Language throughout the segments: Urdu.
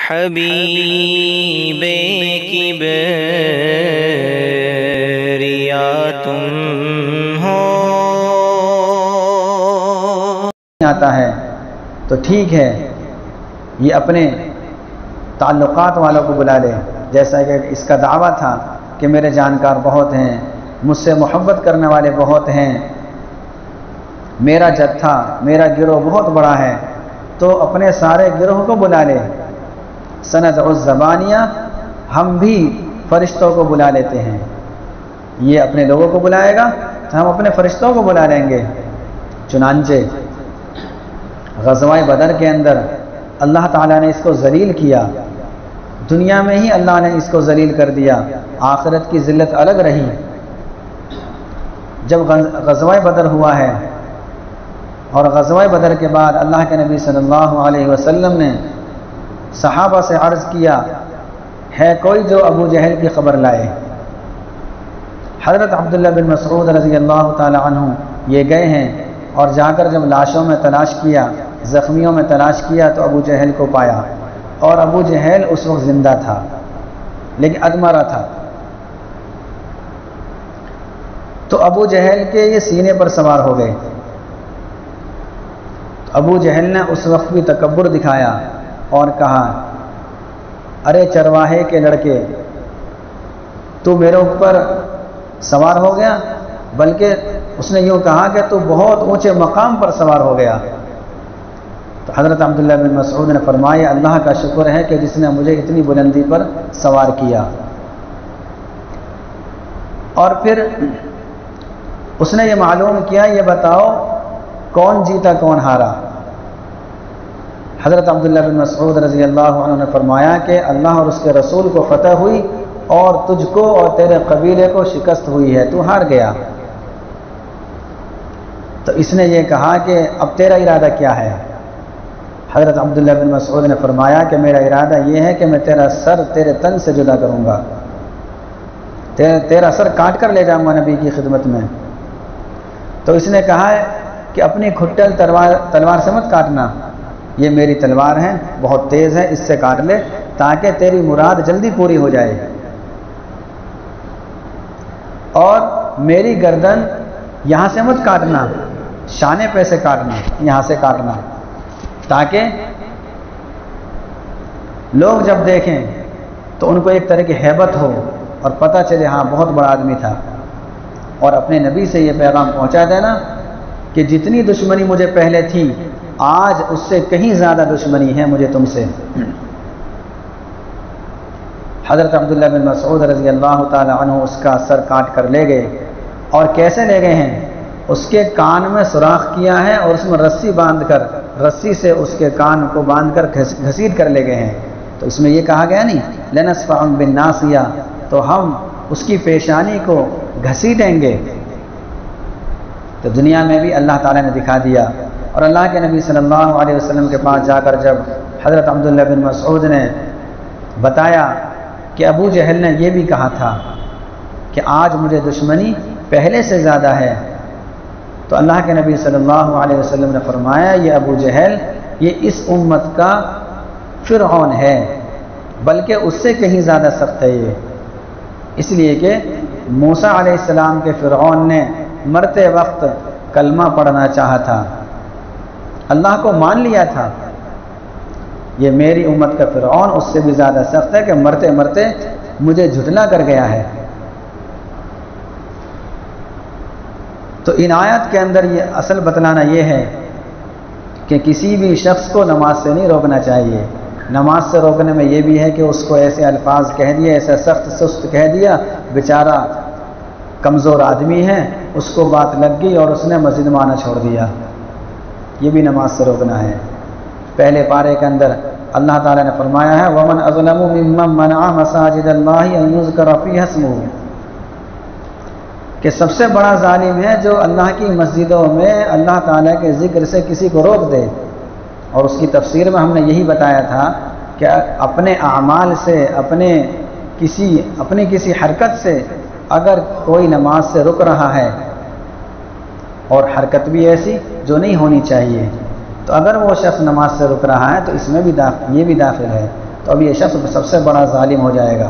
حبیب کبریا تم ہو۔ آتا ہے تو ٹھیک ہے، یہ اپنے تعلقات والوں کو بلا لے، جیسا کہ اس کا دعویٰ تھا کہ میرے جانکار بہت ہیں، مجھ سے محبت کرنے والے بہت ہیں، میرا جتھا میرا گروہ بہت بڑا ہے، تو اپنے سارے گروہ کو بلا لے۔ سندع الزبانیہ، ہم بھی فرشتوں کو بلا لیتے ہیں، یہ اپنے لوگوں کو بلائے گا تو ہم اپنے فرشتوں کو بلا لیں گے۔ چنانچہ غزوہ بدر کے اندر اللہ تعالیٰ نے اس کو ذلیل کیا، دنیا میں ہی اللہ نے اس کو ذلیل کر دیا، آخرت کی ذلت الگ رہی۔ جب غزوہ بدر ہوا ہے اور غزوہ بدر کے بعد اللہ کے نبی صلی اللہ علیہ وسلم نے صحابہ سے عرض کیا، ہے کوئی جو ابو جہل کی خبر لائے؟ حضرت عبداللہ بن مسعود رضی اللہ تعالی عنہ یہ گئے ہیں اور جا کر جب لاشوں میں تلاش کیا، زخمیوں میں تلاش کیا تو ابو جہل کو پایا، اور ابو جہل اس وقت زندہ تھا لیکن ادمرا تھا۔ تو ابو جہل کے یہ سینے پر سوار ہو گئے۔ ابو جہل نے اس وقت بھی تکبر دکھایا اور کہا، ارے چرواہے کے لڑکے، تو میرے اوپر سوار ہو گیا، بلکہ اس نے یوں کہا کہ تو بہت اونچے مقام پر سوار ہو گیا۔ تو حضرت عبداللہ بن مسعود نے فرمایا، اللہ کا شکر ہے کہ جس نے مجھے اتنی بلندی پر سوار کیا۔ اور پھر اس نے یہ معلوم کیا، یہ بتاؤ کون جیتا کون ہارا؟ حضرت عبداللہ بن مسعود رضی اللہ عنہ نے فرمایا کہ اللہ اور اس کے رسول کو فتح ہوئی اور تجھ کو اور تیرے قبیلے کو شکست ہوئی ہے، تو ہار گیا۔ تو اس نے یہ کہا کہ اب تیرا ارادہ کیا ہے؟ حضرت عبداللہ بن مسعود نے فرمایا کہ میرا ارادہ یہ ہے کہ میں تیرا سر تیرے تن سے جدا کروں گا، تیرا سر کاٹ کر لے جاؤں گا نبی کی خدمت میں۔ تو اس نے کہا ہے کہ اپنی کھٹل تلوار سے مت کاٹنا، یہ میری تلوار ہے، بہت تیز ہے، اس سے کاٹ لے تاکہ تیری مراد جلدی پوری ہو جائے، اور میری گردن یہاں سے مت کاٹنا، شانے پہ سے کاٹنا، یہاں سے کاٹنا، تاکہ لوگ جب دیکھیں تو ان کو ایک طرح کی ہیبت ہو اور پتہ چلے ہاں بہت بڑا آدمی تھا، اور اپنے نبی سے یہ پیغام پہنچا دینا کہ جتنی دشمنی مجھے پہلے تھی آج اس سے کہیں زیادہ دشمنی ہے مجھے تم سے۔ حضرت عبداللہ بن مسعود رضی اللہ تعالی عنہ اس کا سر کاٹ کر لے گئے، اور کیسے لے گئے ہیں؟ اس کے کان میں سوراخ کیا ہے اور اس میں رسی باندھ کر، رسی سے اس کے کان کو باندھ کر گھسیٹ کر لے گئے ہیں۔ تو اس میں یہ کہا گیا نہیں لنصفعن بالناصیہ، تو ہم اس کی پیشانی کو گھسیٹیں گے۔ تو دنیا میں بھی اللہ تعالیٰ نے دکھا دیا، اور اللہ کے نبی صلی اللہ علیہ وسلم کے پاس جا کر جب حضرت عبداللہ بن مسعود نے بتایا کہ ابو جہل نے یہ بھی کہا تھا کہ آج مجھے دشمنی پہلے سے زیادہ ہے، تو اللہ کے نبی صلی اللہ علیہ وسلم نے فرمایا، یہ ابو جہل یہ اس امت کا فرعون ہے، بلکہ اس سے کہیں زیادہ سخت ہے یہ، اس لیے کہ موسیٰ علیہ السلام کے فرعون نے مرتے وقت کلمہ پڑھنا چاہا تھا، اللہ کو مان لیا تھا، یہ میری امت کا فرعون اس سے بھی زیادہ سخت ہے کہ مرتے مرتے مجھے جھٹلا کر گیا ہے۔ تو ان آیات کے اندر یہ اصل بتلانا یہ ہے کہ کسی بھی شخص کو نماز سے نہیں روکنا چاہیے۔ نماز سے روکنے میں یہ بھی ہے کہ اس کو ایسے الفاظ کہہ دیے، ایسا سخت سست کہہ دیا، بیچارہ کمزور آدمی ہے، اس کو بات لگ گئی اور اس نے مسجد میں آنا چھوڑ دیا، یہ بھی نماز سے روکنا ہے۔ پہلے پارے کے اندر اللہ تعالیٰ نے فرمایا ہے وَمَنْ أَظْلَمُ مِمَّنْ مَنَعَ مَسَاجِدَ اللَّهِ أَنْ يُذْكَرَ فِيهَا اسْمُهُ، کہ سب سے بڑا ظالم ہے جو اللہ کی مسجدوں میں اللہ تعالیٰ کے ذکر سے کسی کو روک دے۔ اور اس کی تفسیر میں ہم نے یہی بتایا تھا کہ اپنے اعمال سے، اپنی کسی حرکت سے اگر کوئی نماز سے رک رہا ہے، اور حرکت بھی ایسی جو نہیں ہونی چاہیے، تو اگر وہ شخص نماز سے رک رہا ہے تو اس میں بھی یہ بھی داخل ہے۔ تو اب یہ شخص سب سے بڑا ظالم ہو جائے گا۔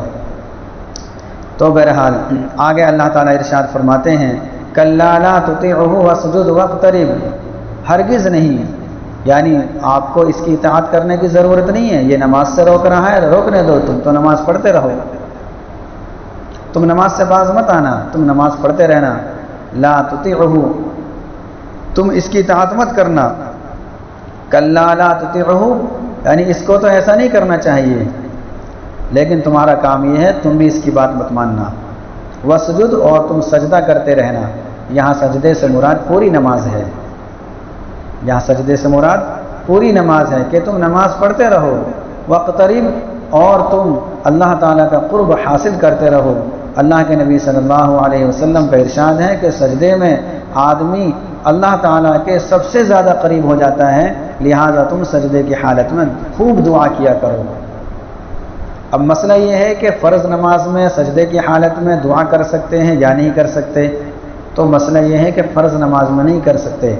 تو بہرحال آگے اللہ تعالیٰ ارشاد فرماتے ہیں کلا لا تطیعہ واسجد واقترب، ہرگز نہیں، یعنی آپ کو اس کی اطاعت کرنے کی ضرورت نہیں ہے، یہ نماز سے روک رہا ہے، روکنے دو، تم تو نماز پڑھتے رہو، تم نماز سے باز مت آنا، تم نماز پڑھتے رہنا۔ لا تطیعہ، تم اس کی اطاعت مت کرنا، کلا لا تطیعہ یعنی اس کو تو ایسا نہیں کرنا چاہیے، لیکن تمہارا کام یہ ہے تم بھی اس کی بات مت ماننا۔ وسجد، اور تم سجدہ کرتے رہنا، یہاں سجدے سے مراد پوری نماز ہے، یہاں سجدے سے مراد پوری نماز ہے کہ تم نماز پڑھتے رہو۔ واقترب، اور تم اللہ تعالیٰ کا قرب حاصل کرتے رہو۔ اللہ کے نبی صلی اللہ علیہ وسلم کا ارشاد ہے کہ سجدے میں آدمی اللہ تعالیٰ کے سب سے زیادہ قریب ہو جاتا ہے، لہذا تم سجدے کی حالت میں خوب دعا کیا کرو۔ اب مسئلہ یہ ہے کہ فرض نماز میں سجدے کی حالت میں دعا کر سکتے ہیں یا نہیں کر سکتے، تو مسئلہ یہ ہے کہ فرض نماز میں نہیں کر سکتے،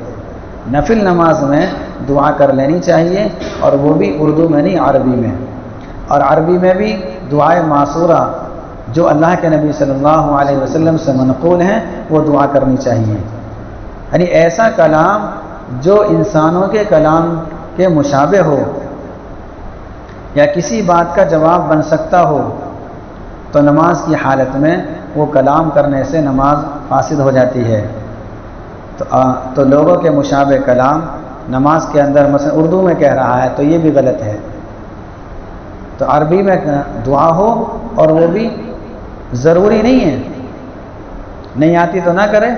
نفل نماز میں دعا کر لینی چاہیے، اور وہ بھی اردو میں نہیں، عربی میں، اور عربی میں بھی دعائے معصورہ جو اللہ کے نبی صلی اللہ علیہ وسلم سے منقول ہیں وہ دعا کرنی چاہیے، یعنی ایسا کلام جو انسانوں کے کلام کے مشابہ ہو یا کسی بات کا جواب بن سکتا ہو، تو نماز کی حالت میں وہ کلام کرنے سے نماز فاسد ہو جاتی ہے۔ تو لوگوں کے مشابہ کلام نماز کے اندر مثلا اردو میں کہہ رہا ہے تو یہ بھی غلط ہے، تو عربی میں دعا ہو، اور وہ بھی ضروری نہیں ہے، نہیں آتی تو نہ کرے،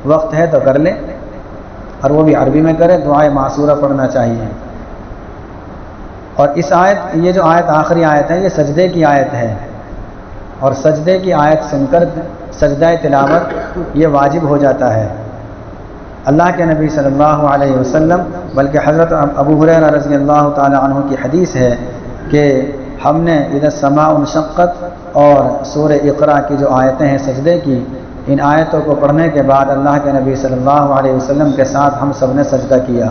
وقت ہے تو کر لے، اور وہ بھی عربی میں کرے، دعائے معصورہ پڑھنا چاہیے۔ اور اس آیت، یہ جو آیت آخری آیت ہے، یہ سجدے کی آیت ہے، اور سجدے کی آیت سن کر سجدہ تلاوت یہ واجب ہو جاتا ہے۔ اللہ کے نبی صلی اللہ علیہ وسلم، بلکہ حضرت ابو ہریرہ رضی اللہ تعالی عنہ کی حدیث ہے کہ ہم نے اذا السماء انشقت اور سورہ اقرا کی جو آیتیں ہیں سجدے کی، ان آیتوں کو پڑھنے کے بعد اللہ کے نبی صلی اللہ علیہ وسلم کے ساتھ ہم سب نے سجدہ کیا۔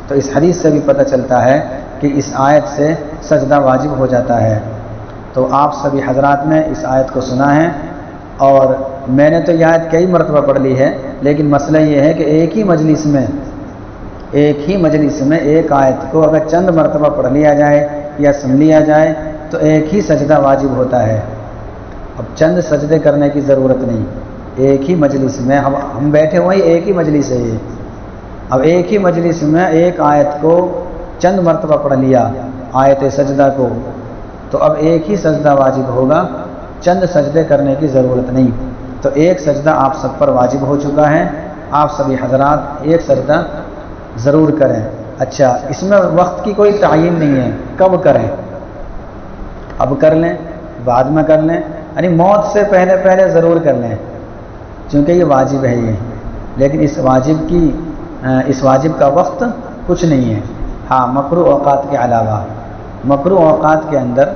تو اس حدیث سے بھی پتہ چلتا ہے کہ اس آیت سے سجدہ واجب ہو جاتا ہے۔ تو آپ سبھی حضرات نے اس آیت کو سنا ہے، اور میں نے تو یہ آیت کئی مرتبہ پڑھ لی ہے، لیکن مسئلہ یہ ہے کہ ایک ہی مجلس میں ایک آیت کو اگر چند مرتبہ پڑھ لیا جائے یا سن لیا جائے تو ایک ہی سجدہ واجب ہوتا ہے۔ اب چند سجدے کرنے کی ضرورت نہیں، ایک ہی مجلس میں ہم بیٹھے ہوئے، ایک ہی مجلس ہے یہ، اب ایک ہی مجلس میں ایک آیت کو چند مرتبہ پڑھ لیا، آیت سجدہ کو، تو اب ایک ہی سجدہ واجب ہوگا، چند سجدے کرنے کی ضرورت نہیں۔ تو ایک سجدہ آپ سب پر واجب ہو چکا ہے، آپ سبھی حضرات ایک سجدہ ضرور کریں۔ اچھا، اس میں وقت کی کوئی تعین نہیں ہے کب کریں، اب کر لیں، بعد میں کر لیں، یعنی موت سے پہلے ضرور کر لیں، چونکہ یہ واجب ہے یہ، لیکن اس واجب کا وقت کچھ نہیں ہے۔ ہاں، مکروہ اوقات کے علاوہ، مکروہ اوقات کے اندر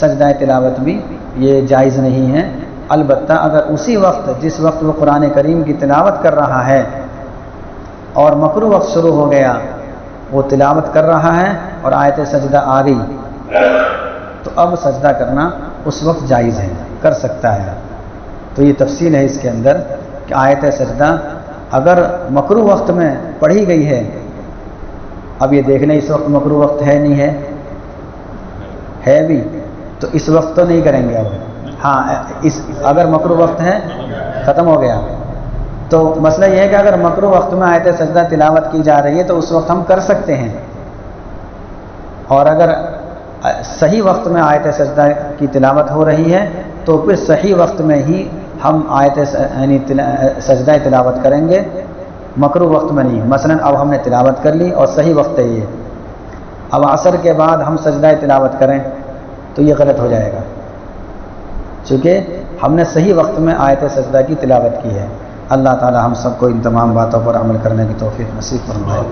سجدہ تلاوت بھی یہ جائز نہیں ہے، البتہ اگر اسی وقت جس وقت وہ قرآن کریم کی تلاوت کر رہا ہے اور مکروہ وقت شروع ہو گیا، وہ تلاوت کر رہا ہے اور آیت سجدہ آ گئی، تو اب سجدہ کرنا اس وقت جائز ہے، کر سکتا ہے۔ تو یہ تفصیل ہے اس کے اندر کہ آیت سجدہ اگر مکروہ وقت میں پڑھی گئی ہے، اب یہ دیکھ لیں اس وقت مکروہ وقت ہے نہیں ہے بھی، تو اس وقت تو نہیں کریں گے اب۔ ہاں، اگر مکروہ وقت ہے ختم ہو گیا، تو مسئلہ یہ ہے کہ اگر مکروہ وقت میں آیت سجدہ تلاوت کی جا رہی ہے تو اس وقت ہم کر سکتے ہیں، اور اگر صحیح وقت میں آیت سجدہ کی تلاوت ہو رہی ہے تو پھر صحیح وقت میں ہی ہم یعنی سجدہ تلاوت کریں گے، مکروہ وقت میں نہیں۔ مثلا اب ہم نے تلاوت کر لی اور صحیح وقت ہے یہ، اب عصر کے بعد ہم سجدہ تلاوت کریں تو یہ غلط ہو جائے گا، چونکہ ہم نے صحیح وقت میں آیت سجدہ کی تلاوت کی ہے۔ اللہ تعالی ہم سب کو ان تمام باتوں پر عمل کرنے کی توفیق نصیب فرمائے۔